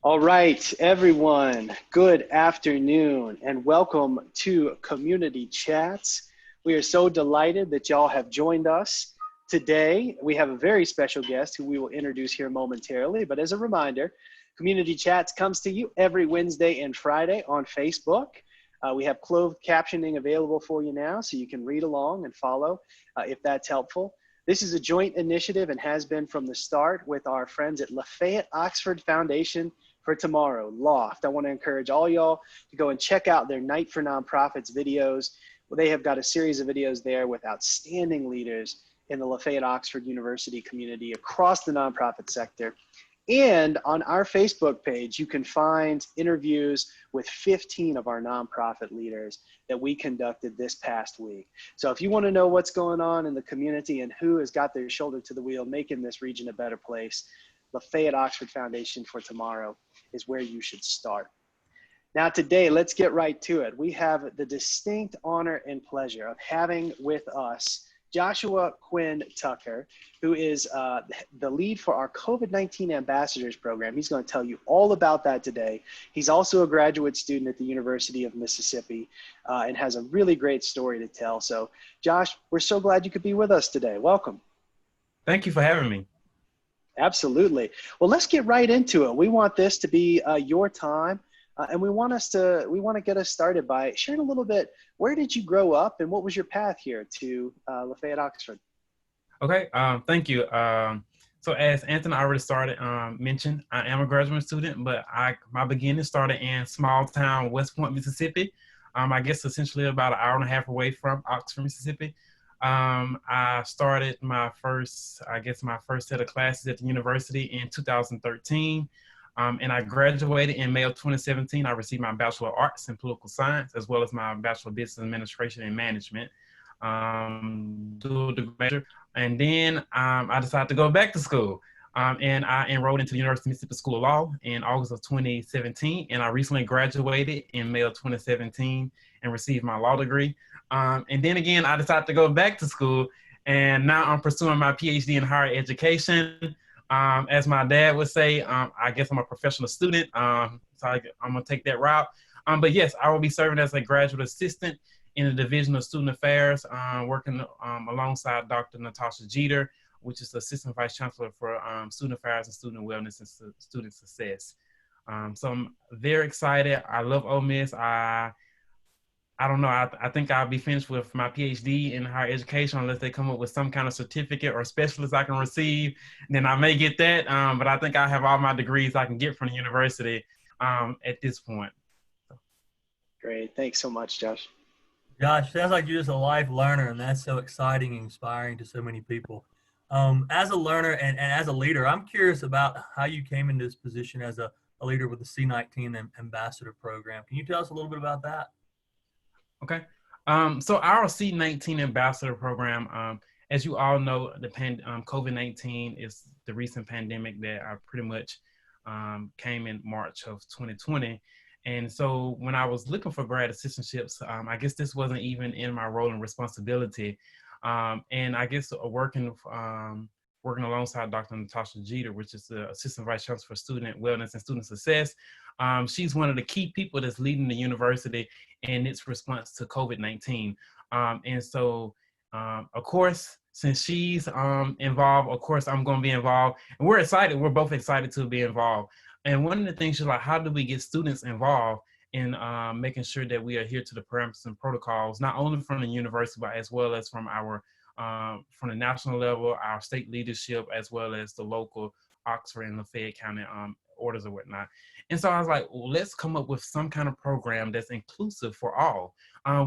All right, everyone, good afternoon and welcome to Community Chats. We are so delighted that y'all have joined us. Today, we have a very special guest who we will introduce here momentarily, but as a reminder, Community Chats comes to you every Wednesday and Friday on Facebook. We have closed captioning available for you now, so you can read along and follow if that's helpful. This is a joint initiative and has been from the start with our friends at Lafayette Oxford Foundation for Tomorrow, Loft. I want to encourage all y'all to go and check out their Night for Nonprofits videos. Well, they have got a series of videos there with outstanding leaders in the Lafayette Oxford University community across the nonprofit sector. And on our Facebook page, you can find interviews with 15 of our nonprofit leaders that we conducted this past week. So if you want to know what's going on in the community and who has got their shoulder to the wheel, making this region a better place, Lafayette Oxford Foundation for Tomorrow is where you should start. Now today, let's get right to it. We have the distinct honor and pleasure of having with us Joshua Quinn Tucker, who is the lead for our COVID-19 Ambassadors Program. He's going to tell you all about that today. He's also a graduate student at the University of Mississippi and has a really great story to tell. So Josh, we're so glad you could be with us today. Welcome. Thank you for having me. Absolutely. Well, let's get right into it. We want this to be your time, and we want to get us started by sharing a little bit. Where did you grow up, and what was your path here to Lafayette Oxford? Okay. Thank you. So as Anthony already mentioned, I am a graduate student, but my beginning started in small town West Point, Mississippi. I guess essentially about an hour and a half away from Oxford, Mississippi. I started my first set of classes at the university in 2013, and I graduated in May of 2017. I received my Bachelor of Arts in Political Science, as well as my Bachelor of Business Administration and Management, dual degree major. And then I decided to go back to school, and I enrolled into the University of Mississippi School of Law in August of 2017, and I recently graduated in May of 2017 and received my law degree. And then again, I decided to go back to school, and now I'm pursuing my PhD in higher education. As my dad would say, I guess I'm a professional student, so I'm going to take that route. But yes, I will be serving as a graduate assistant in the Division of Student Affairs, working alongside Dr. Natasha Jeter, which is the Assistant Vice Chancellor for Student Affairs and Student Wellness and Student Success. So I'm very excited. I love Ole Miss. I don't know. I think I'll be finished with my PhD in higher education unless they come up with some kind of certificate or specialist I can receive. Then I may get that. But I think I have all my degrees I can get from the university at this point. Great. Thanks so much, Josh. Josh, sounds like you're just a life learner, and that's so exciting and inspiring to so many people. As a learner and as a leader, I'm curious about how you came into this position as a leader with the C19 Ambassador Program. Can you tell us a little bit about that? Okay. So our C19 Ambassador Program, as you all know, the COVID-19 is the recent pandemic that pretty much came in March of 2020. And so when I was looking for grad assistantships, I guess this wasn't even in my role and responsibility. And I guess working alongside Dr. Natasha Jeter, which is the Assistant Vice Chancellor for Student Wellness and Student Success. She's one of the key people that's leading the university in its response to COVID-19. And so, of course, since she's involved, of course, I'm going to be involved. And we're excited. We're both excited to be involved. And one of the things she's like, how do we get students involved in making sure that we adhere to the parameters and protocols, not only from the university, but as well as from from the national level, our state leadership, as well as the local Oxford and Lafayette County orders or whatnot. And so I was like, well, let's come up with some kind of program that's inclusive for all.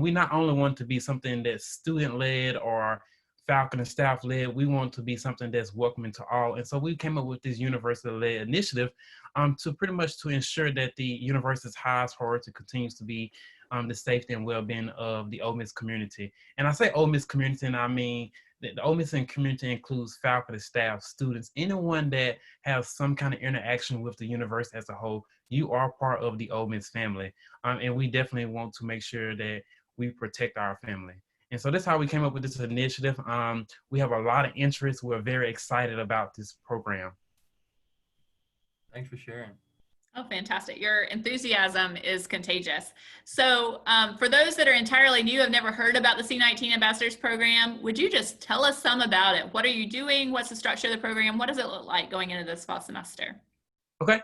We not only want to be something that's student-led or faculty and staff-led, we want to be something that's welcoming to all. And so we came up with this university-led initiative to pretty much to ensure that the university's highest priority continues to be the safety and well-being of the Ole Miss community. And I say Ole Miss community, and I mean the Ole Miss community includes faculty, staff, students, anyone that has some kind of interaction with the university as a whole. You are part of the Ole Miss family, and we definitely want to make sure that we protect our family. And so that's how we came up with this initiative. We have a lot of interest. We're very excited about this program. Thanks for sharing. Oh, fantastic. Your enthusiasm is contagious. So for those that are entirely new, have never heard about the C19 Ambassadors Program, would you just tell us some about it? What are you doing? What's the structure of the program? What does it look like going into this fall semester? Okay.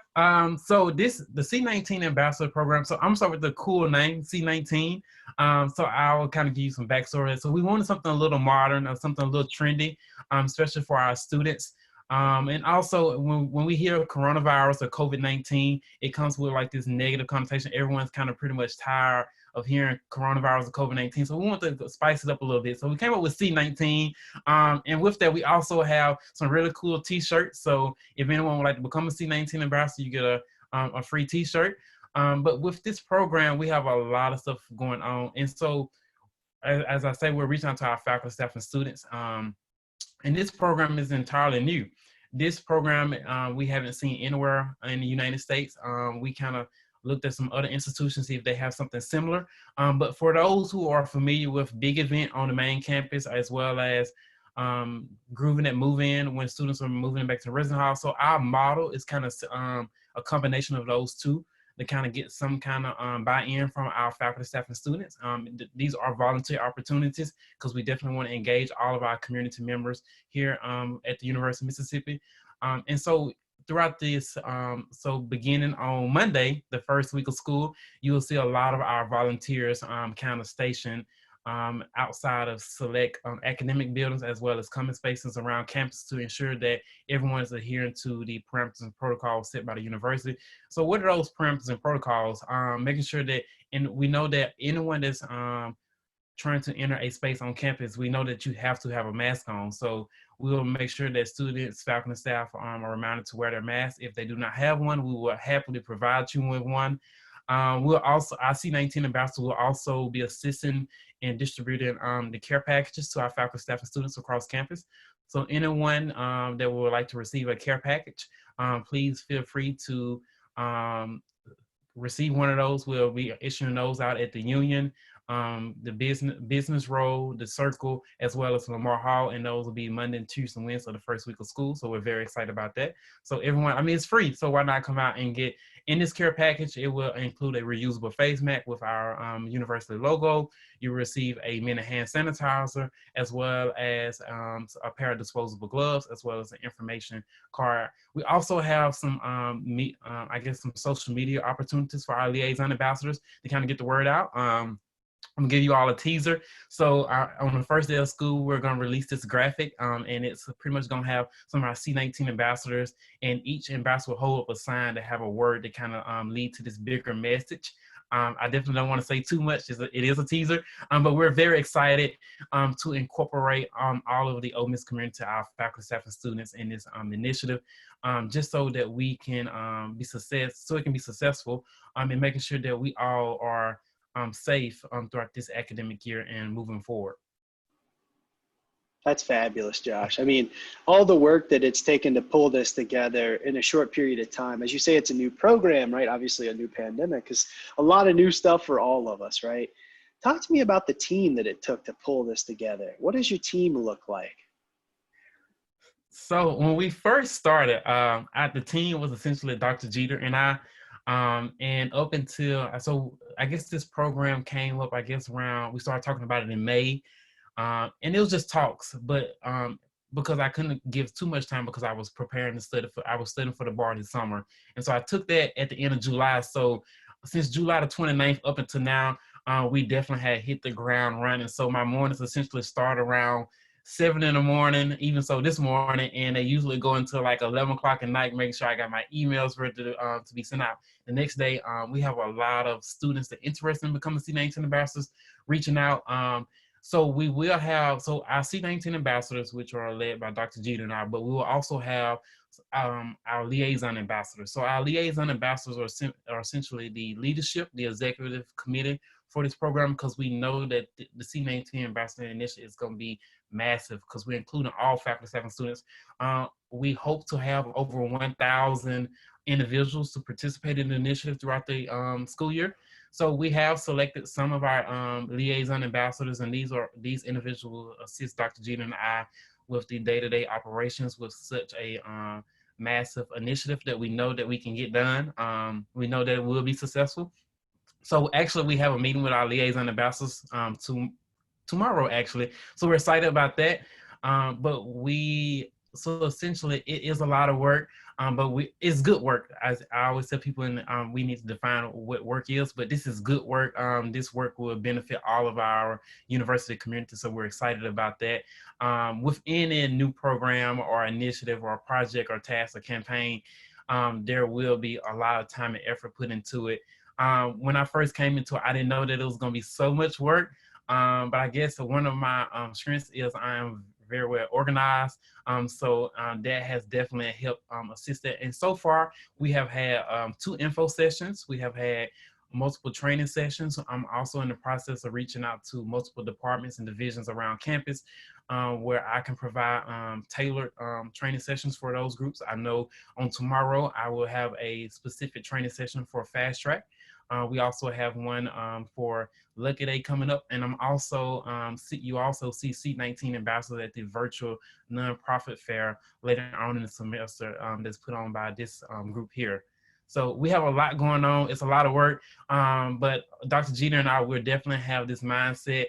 So the C19 Ambassador Program. So I'm gonna start with the cool name, C19. So I'll kind of give you some backstory. So we wanted something a little modern, or something a little trendy, especially for our students. And also when we hear coronavirus or COVID-19, it comes with like this negative connotation. Everyone's kind of pretty much tired of hearing coronavirus or COVID-19. So we want to spice it up a little bit. So we came up with C19. And with that, we also have some really cool t-shirts. So if anyone would like to become a C19 ambassador, you get a free t-shirt. But with this program, we have a lot of stuff going on. And so, as I say, we're reaching out to our faculty, staff, and students. And this program is entirely new. This program we haven't seen anywhere in the United States. We kind of looked at some other institutions, see if they have something similar. But for those who are familiar with Big Event on the main campus, as well as Grooving at Move In when students are moving back to the resident hall. So our model is kind of a combination of those two to kind of get some kind of buy-in from our faculty, staff, and students. These are volunteer opportunities because we definitely want to engage all of our community members here at the University of Mississippi. And so throughout this, so beginning on Monday, the first week of school, you will see a lot of our volunteers kind of stationed outside of select academic buildings, as well as common spaces around campus to ensure that everyone is adhering to the parameters and protocols set by the university. So what are those parameters and protocols? Making sure that, and we know that anyone that's trying to enter a space on campus, we know that you have to have a mask on. So we'll make sure that students, faculty, and staff are reminded to wear their masks. If they do not have one, we will happily provide you with one. We'll also, our C19 ambassador will also be assisting in distributing the care packages to our faculty, staff, and students across campus. So anyone that would like to receive a care package, please feel free to receive one of those. We'll be issuing those out at the Union, the business road, the Circle, as well as Lamar Hall, and those will be Monday, Tuesday, and Wednesday, the first week of school. So we're very excited about that. So everyone, I mean, it's free, so why not come out and get in this care package? It will include a reusable face mask with our university logo. You will receive a minute hand sanitizer, as well as a pair of disposable gloves, as well as an information card. We also have some, I guess, some social media opportunities for our liaison ambassadors to kind of get the word out. I'm gonna give you all a teaser. So on the first day of school, we're gonna release this graphic, and it's pretty much gonna have some of our C19 ambassadors, and each ambassador will hold up a sign to have a word to kind of lead to this bigger message. I definitely don't want to say too much. It is a teaser, but we're very excited to incorporate all of the Ole Miss community, our faculty, staff, and students in this initiative, just so that we can so it can be successful in making sure that we all are safe throughout this academic year and moving forward. That's fabulous, Josh. I mean, all the work that it's taken to pull this together in a short period of time. As you say, it's a new program, right? Obviously a new pandemic, because a lot of new stuff for all of us, right? Talk to me about the team that it took to pull this together. What does your team look like? So when we first started, the team was essentially Dr. Jeter and I. And up until, so I guess this program came up, I guess around, we started talking about it in May. And it was just talks, but because I couldn't give too much time because I was preparing to study I was studying for the bar this summer. And so I took that at the end of July. So since July the 29th up until now, we definitely had hit the ground running. So my mornings essentially start around 7 in the morning, even so this morning, and they usually go until like 11 o'clock at night, making sure I got my emails ready to be sent out. The next day, we have a lot of students that are interested in becoming C19 ambassadors reaching out. So we will have, so our C19 ambassadors, which are led by Dr. Jeter and I, but we will also have our liaison ambassadors. So our liaison ambassadors are essentially the leadership, the executive committee for this program, because we know that the C19 Ambassador Initiative is going to be massive because we're including all faculty, staff, and students. We hope to have over 1,000 individuals to participate in the initiative throughout the school year. So we have selected some of our liaison ambassadors, and these individuals assist Dr. Jeter and I with the day-to-day operations with such a massive initiative that we know that we can get done. We know that we'll be successful. So actually, we have a meeting with our liaison ambassadors tomorrow, actually. So we're excited about that. So essentially, it is a lot of work, but it's good work. As I always tell people, we need to define what work is, but this is good work. This work will benefit all of our university community, so we're excited about that. With any new program or initiative or project or task or campaign, there will be a lot of time and effort put into it. When I first came into it, I didn't know that it was going to be so much work. But I guess one of my strengths is I am very well organized. So that has definitely helped assist it. And so far, we have had 2 info sessions. We have had multiple training sessions. I'm also in the process of reaching out to multiple departments and divisions around campus where I can provide tailored training sessions for those groups. I know on tomorrow, I will have a specific training session for Fast Track. We also have one for Lucky Day coming up, and I'm also you also see C19 Ambassador at the virtual nonprofit fair later on in the semester that's put on by this group here. So we have a lot going on. It's a lot of work, but Dr. Jeter and I will definitely have this mindset.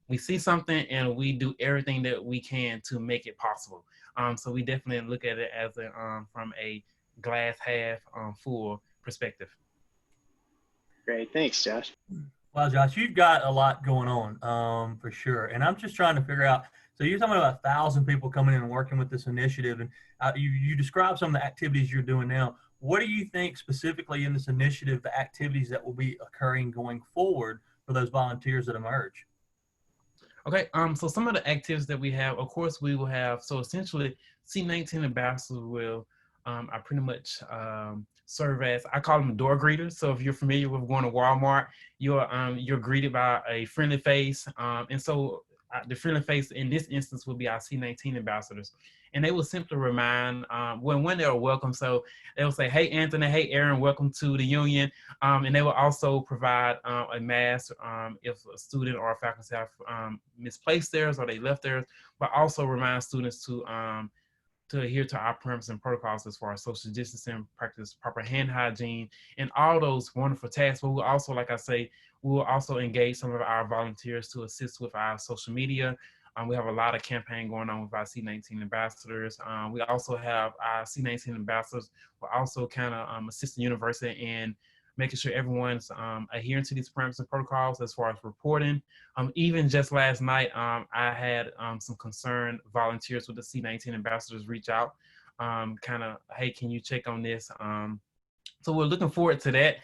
We see something and we do everything that we can to make it possible. So we definitely look at it as from a glass half full perspective. Great. Thanks, Josh. Well, Josh, you've got a lot going on for sure. And I'm just trying to figure out, so you're talking about 1,000 people coming in and working with this initiative, and you describe some of the activities you're doing now. What do you think specifically in this initiative, the activities that will be occurring going forward for those volunteers that emerge? Okay, so some of the activities that we have, of course, we will have, so essentially C19 Ambassadors will, I pretty much serve as, I call them door greeters. So if you're familiar with going to Walmart, you're greeted by a friendly face. And so the friendly face in this instance will be our C19 ambassadors. And they will simply remind, when they're welcome, so they will say, hey, Anthony, hey, Aaron, welcome to the union. And they will also provide a mask if a student or a faculty staff misplaced theirs or they left theirs, but also remind students to adhere to our parameters and protocols as far as social distancing, practice proper hand hygiene, and all those wonderful tasks. But we'll also, like I say, we will also engage some of our volunteers to assist with our social media. We have a lot of campaign going on with our C19 ambassadors. We also have our C19 ambassadors will also kind of assist the university in making sure everyone's adhering to these parameters and protocols as far as reporting. Even just last night, I had some concerned volunteers with the C19 ambassadors reach out, kind of, hey, can you check on this? So we're looking forward to that.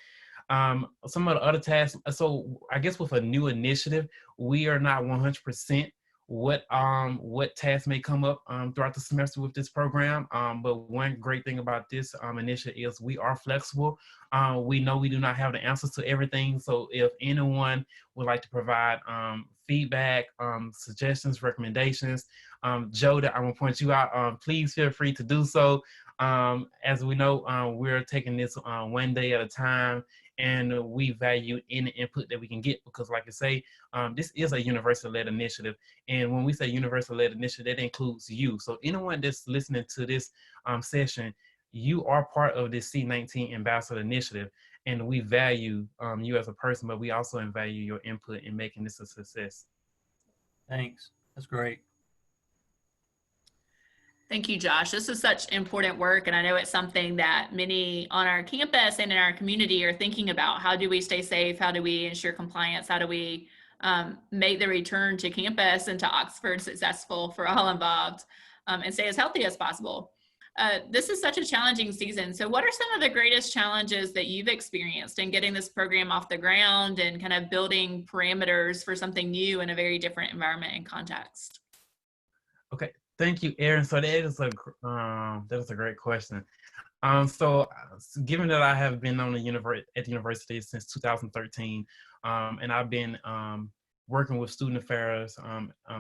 Some of the other tasks, so I guess with a new initiative, we are not 100% what tasks may come up throughout the semester with this program. But one great thing about this initiative is we are flexible. We know we do not have the answers to everything. So if anyone would like to provide feedback, suggestions, recommendations, Joe, that I'm gonna point you out, please feel free to do so. As we know, we're taking this one day at a time, and we value any input that we can get because, like I say, this is a university-led initiative. And when we say university-led initiative, that includes you. So anyone that's listening to this session, you are part of this C19 Ambassador Initiative, and we value you as a person, but we also value your input in making this a success. Thanks. That's great. Thank you, Josh. This is such important work, and I know it's something that many on our campus and in our community are thinking about. How do we stay safe? How do we ensure compliance? How do we make the return to campus and to Oxford successful for all involved, and stay as healthy as possible? This is such a challenging season. So what are some of the greatest challenges that you've experienced in getting this program off the ground and kind of building parameters for something new in a very different environment and context? Okay. Thank you, Aaron. So that is a great question. So given that I have been on at the university since 2013, and I've been working with student affairs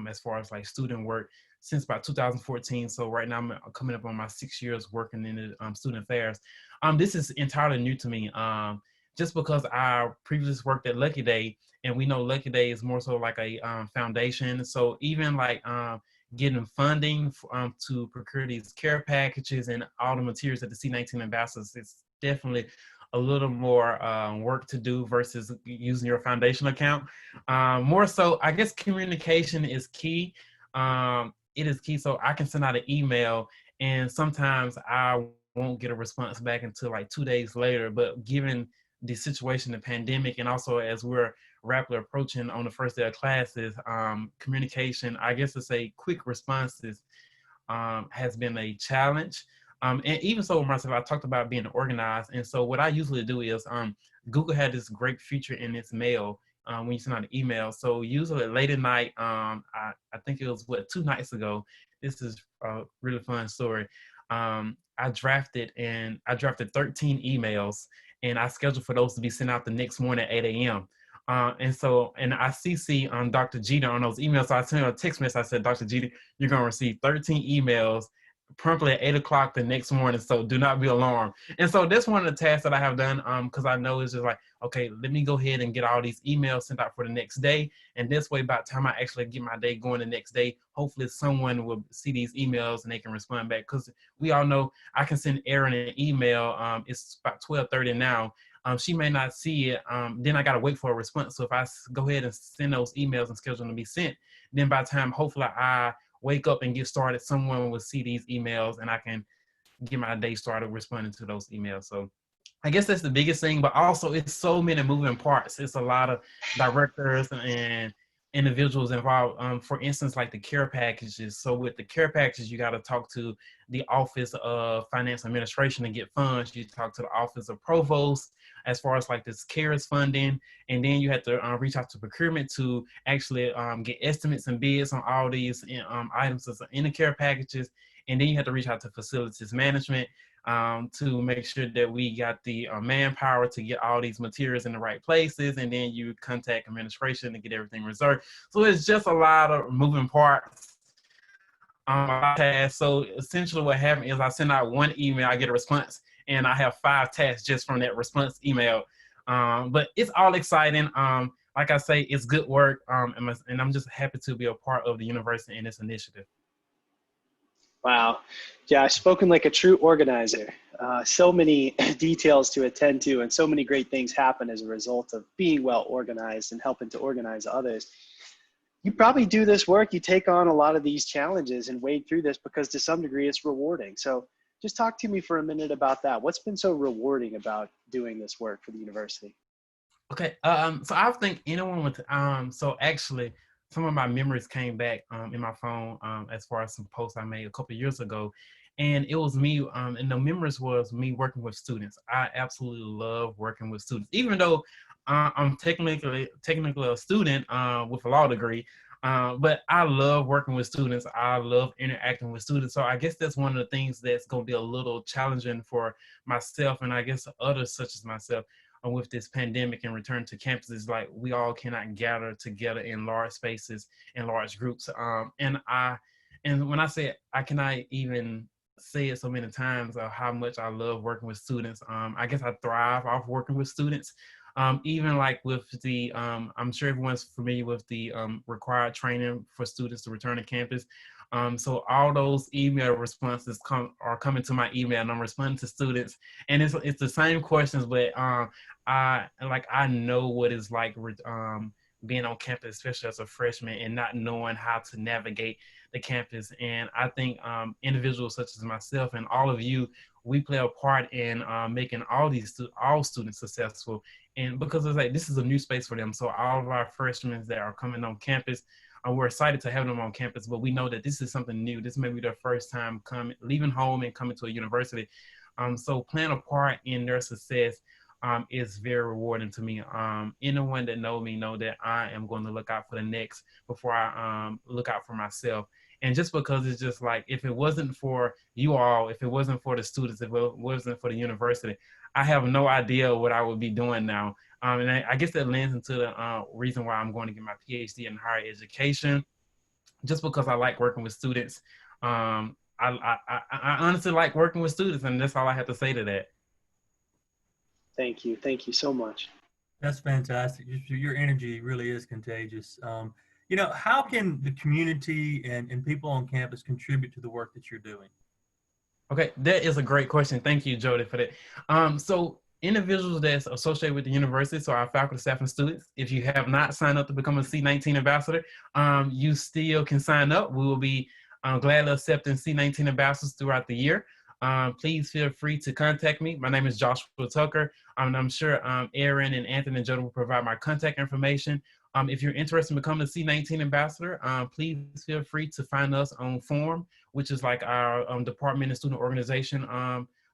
as far as like student work since about 2014. So right now I'm coming up on my 6 years working in the student affairs. This is entirely new to me. Just because I previously worked at Lucky Day, and we know Lucky Day is more so like a foundation. So even like getting funding to procure these care packages and all the materials at the C19 Ambassadors. It's definitely a little more work to do versus using your foundation account. More so, I guess communication is key. It is key. So I can send out an email, and sometimes I won't get a response back until like 2 days later. But given the situation, the pandemic, and also as we're rapidly approaching on the first day of classes, communication, I guess to say quick responses, has been a challenge. And even so myself, I talked about being organized. And so what I usually do is Google had this great feature in its mail when you send out an email. So usually late at night, I think it was 2 nights ago. This is a really fun story. I drafted 13 emails, and I scheduled for those to be sent out the next morning at 8 a.m. And I CC on Dr. Jeter on those emails. So I sent her a text message. I said, Dr. Jeter, you're going to receive 13 emails promptly at 8 o'clock the next morning. So do not be alarmed. And so that's one of the tasks that I have done, because I know it's just like, okay, let me go ahead and get all these emails sent out for the next day. And this way, by the time I actually get my day going the next day, hopefully someone will see these emails and they can respond back. Because we all know I can send Erin an email. It's about 12:30 now. She may not see it. Then I got to wait for a response. So if I go ahead and send those emails and schedule them to be sent, then by the time hopefully I wake up and get started, someone will see these emails and I can get my day started responding to those emails. So I guess that's the biggest thing, but also it's so many moving parts. It's a lot of directors and individuals involved. For instance, like the care packages. So with the care packages, you got to talk to the Office of Finance Administration to get funds. You talk to the Office of Provost as far as like this CARES funding. And then you have to reach out to procurement to actually get estimates and bids on all these items that's in the care packages. And then you have to reach out to facilities management to make sure that we got the manpower to get all these materials in the right places. And then you contact administration to get everything reserved. So it's just a lot of moving parts. So essentially what happened is I send out one email, I get a response, and I have 5 tasks just from that response email. But it's all exciting. Like I say, it's good work. And I'm just happy to be a part of the university in this initiative. Wow. Josh, spoken like a true organizer. So many details to attend to, and so many great things happen as a result of being well organized and helping to organize others. You probably do this work, you take on a lot of these challenges and wade through this because to some degree it's rewarding. So just talk to me for a minute about that. What's been so rewarding about doing this work for the university? Okay, so I think anyone with, so actually some of my memories came back in my phone as far as some posts I made a couple of years ago. And it was me, and the memories was me working with students. I absolutely love working with students, even though I'm technically a student with a law degree. But I love working with students. I love interacting with students. So I guess that's one of the things that's going to be a little challenging for myself, and I guess others such as myself, with this pandemic and return to campuses. Like we all cannot gather together in large spaces and large groups. And when I say it, I cannot even say it so many times of how much I love working with students. I guess I thrive off working with students. Even like with the, I'm sure everyone's familiar with the required training for students to return to campus. So all those email responses are coming to my email, and I'm responding to students, and it's the same questions, but I know what it's like being on campus, especially as a freshman, and not knowing how to navigate the campus. And I think individuals such as myself and all of you, we play a part in making all students successful. And because it's like this is a new space for them, so all of our freshmen that are coming on campus, we're excited to have them on campus, but we know that this is something new. This may be their first time leaving home and coming to a university. So playing a part in their success is very rewarding to me. Anyone that know me know that I am going to look out for the next before I look out for myself. And just because it's just like, if it wasn't for you all, if it wasn't for the students, if it wasn't for the university, I have no idea what I would be doing now. And I guess that lends into the reason why I'm going to get my PhD in higher education, just because I like working with students. I honestly like working with students, and that's all I have to say to that. Thank you. Thank you so much. That's fantastic. Your energy really is contagious. How can the community and people on campus contribute to the work that you're doing? Okay, that is a great question. Thank you, Jody, for that. So individuals that's associated with the university, so our faculty, staff, and students, if you have not signed up to become a C19 ambassador, you still can sign up. We will be gladly accepting C19 ambassadors throughout the year. Please feel free to contact me. My name is Joshua Tucker. I'm sure Aaron and Anthony and Jody will provide my contact information. If you're interested in becoming a C19 ambassador, please feel free to find us on Forum, which is like our department and student organization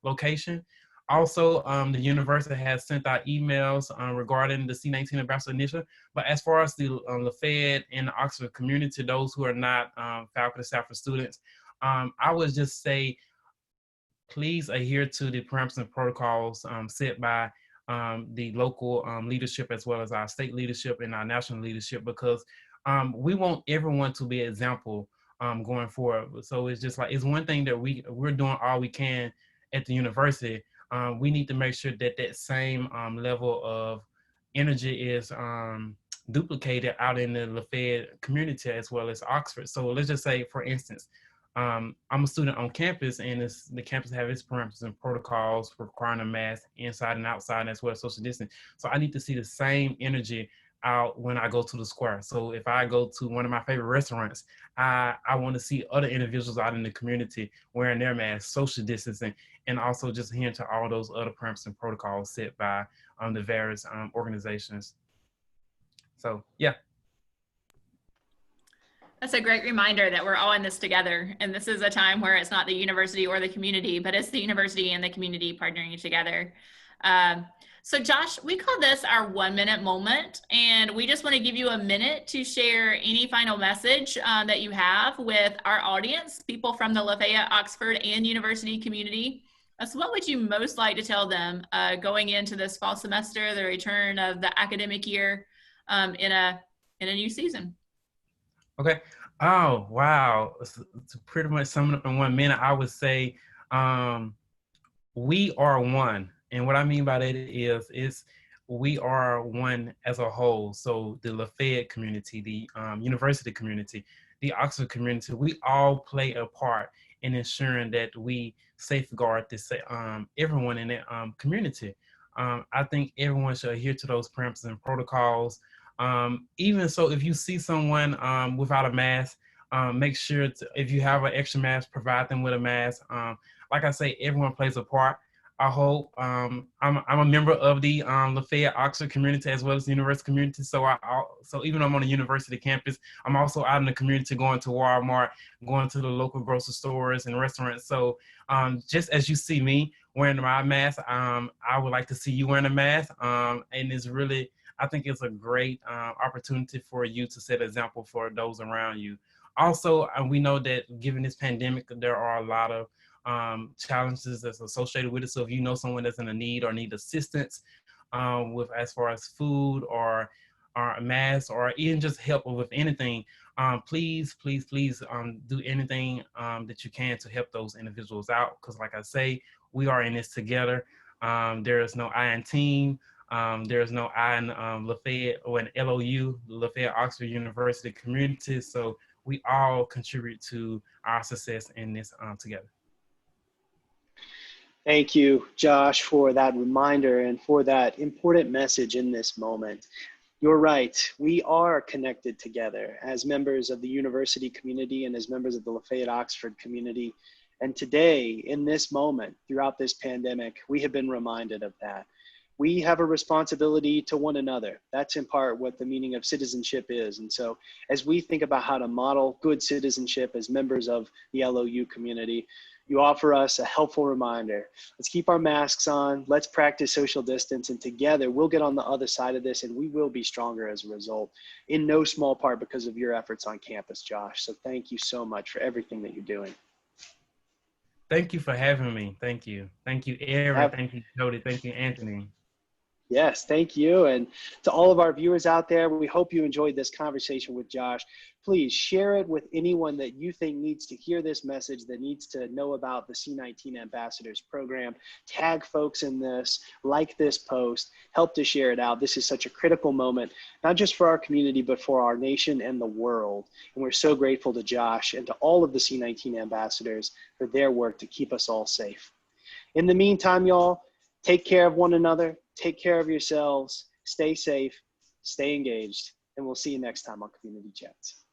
location. Also, the university has sent out emails regarding the C19 Ambassador Initiative. But as far as the Lafayette and the Oxford community, those who are not faculty, staff, or students, I would just say, please adhere to the parameters and protocols set by the local leadership, as well as our state leadership and our national leadership, because we want everyone to be an example going forward. So it's just like, it's one thing that we're doing all we can at the university. We need to make sure that that same level of energy is duplicated out in the Lafayette community as well as Oxford. So let's just say, for instance, I'm a student on campus, and the campus have its parameters and protocols requiring a mask inside and outside, as well as social distance. So I need to see the same energy out when I go to the square. So if I go to one of my favorite restaurants, I want to see other individuals out in the community wearing their masks, social distancing, and also just adhering to all those other parameters and protocols set by the various organizations. So yeah. That's a great reminder that we're all in this together. And this is a time where it's not the university or the community, but it's the university and the community partnering together. So Josh, we call this our 1 minute moment. And we just want to give you a minute to share any final message that you have with our audience, people from the Lafayette, Oxford, and university community. So what would you most like to tell them going into this fall semester, the return of the academic year in a new season? Okay. Oh, wow. To pretty much sum it up in 1 minute, I would say we are one. And what I mean by that is we are one as a whole. So the Lafayette community, the university community, the Oxford community, we all play a part in ensuring that we safeguard this, everyone in that community. I think everyone should adhere to those parameters and protocols. Even so, if you see someone without a mask, make sure to, if you have an extra mask, provide them with a mask. Like I say, everyone plays a part. I hope I'm a member of the Lafayette Oxford community as well as the university community. So so even though I'm on a university campus, I'm also out in the community, going to Walmart, going to the local grocery stores and restaurants. So just as you see me wearing my mask, I would like to see you wearing a mask. And it's really, I think it's a great opportunity for you to set an example for those around you. Also, we know that given this pandemic, there are a lot of challenges that's associated with it. So if you know someone that's in a need or need assistance with as far as food or a mask or even just help with anything, please do anything that you can to help those individuals out. Because like I say, we are in this together. There is no I in team. There's no I in Lafayette or an LOU, Lafayette Oxford University community. So we all contribute to our success in this together. Thank you, Josh, for that reminder and for that important message in this moment. You're right. We are connected together as members of the university community and as members of the Lafayette Oxford community. And today, in this moment, throughout this pandemic, we have been reminded of that. We have a responsibility to one another. That's in part what the meaning of citizenship is. And so as we think about how to model good citizenship as members of the LOU community, you offer us a helpful reminder. Let's keep our masks on. Let's practice social distance. And together, we'll get on the other side of this and we will be stronger as a result, in no small part because of your efforts on campus, Josh. So thank you so much for everything that you're doing. Thank you for having me. Thank you. Thank you, Aaron. Thank you, Jody. Thank you, Anthony. Yes, thank you. And to all of our viewers out there, we hope you enjoyed this conversation with Josh. Please share it with anyone that you think needs to hear this message, that needs to know about the C19 Ambassadors Program. Tag folks in this, like this post, help to share it out. This is such a critical moment, not just for our community, but for our nation and the world. And we're so grateful to Josh and to all of the C19 Ambassadors for their work to keep us all safe. In the meantime, y'all, take care of one another, take care of yourselves, stay safe, stay engaged, and we'll see you next time on Community Chats.